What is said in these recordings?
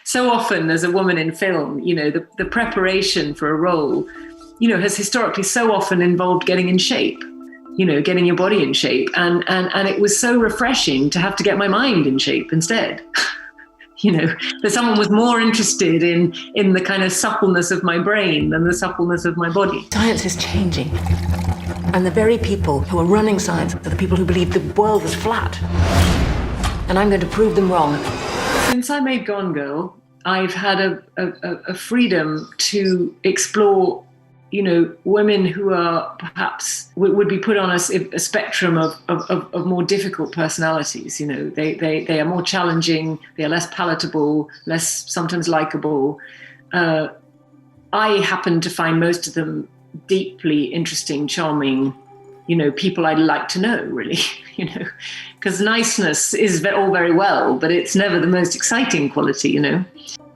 So often as a woman in film, the preparation for a role, has historically so often involved getting in shape, getting your body in shape. And it was so refreshing to have to get my mind in shape instead. That someone was more interested in the kind of suppleness of my brain than the suppleness of my body. Science is changing. And the very people who are running science are the people who believe the world is flat. And I'm going to prove them wrong. Since I made Gone Girl, I've had a freedom to explore, women who are perhaps would be put on a spectrum of more difficult personalities. They are more challenging, they are less palatable, less sometimes likable. I happen to find most of them deeply interesting, charming, people I'd like to know, really, because niceness is all very well, but it's never the most exciting quality,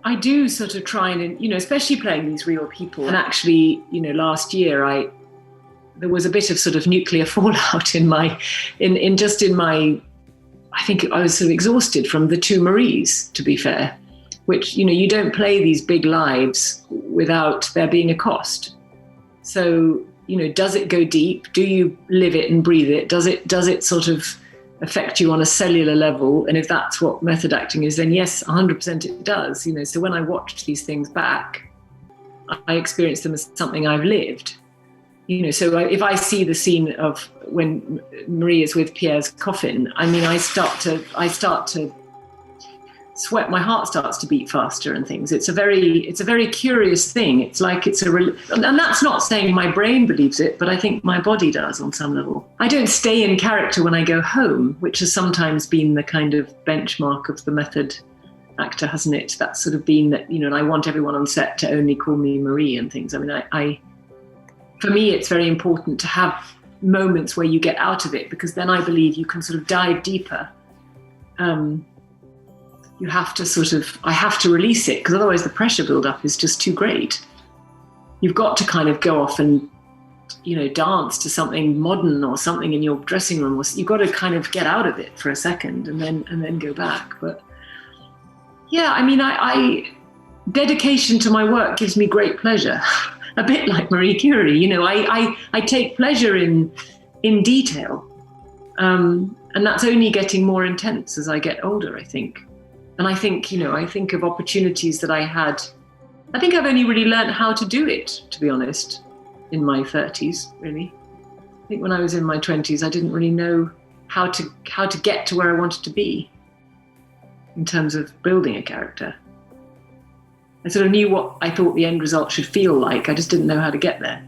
I do sort of try and, especially playing these real people. And actually, last year, there was a bit of sort of nuclear fallout I think I was sort of exhausted from the two Maries, to be fair, which, you don't play these big lives without there being a cost. So, does it go deep? Do you live it and breathe it? Does it sort of affect you on a cellular level? And if that's what method acting is, then yes, 100% it does. So when I watch these things back, I experience them as something I've lived. So if I see the scene of when Marie is with Pierre's coffin, I mean, I start to sweat, my heart starts to beat faster and things. It's a very curious thing. It's like and that's not saying my brain believes it, but I think my body does on some level. I don't stay in character when I go home, which has sometimes been the kind of benchmark of the method actor, hasn't it? That's sort of been that, and I want everyone on set to only call me Marie and things. I mean, for me, it's very important to have moments where you get out of it, because then I believe you can sort of dive deeper. I have to release it, because otherwise the pressure build-up is just too great. You've got to kind of go off and, dance to something modern or something in your dressing room. You've got to kind of get out of it for a second and then go back. But yeah, I mean, I dedication to my work gives me great pleasure. A bit like Marie Curie, I take pleasure in detail. And that's only getting more intense as I get older, I think. And I think, I think of opportunities that I had. I think I've only really learned how to do it, to be honest, in my 30s, really. I think when I was in my 20s, I didn't really know how to get to where I wanted to be in terms of building a character. I sort of knew what I thought the end result should feel like. I just didn't know how to get there.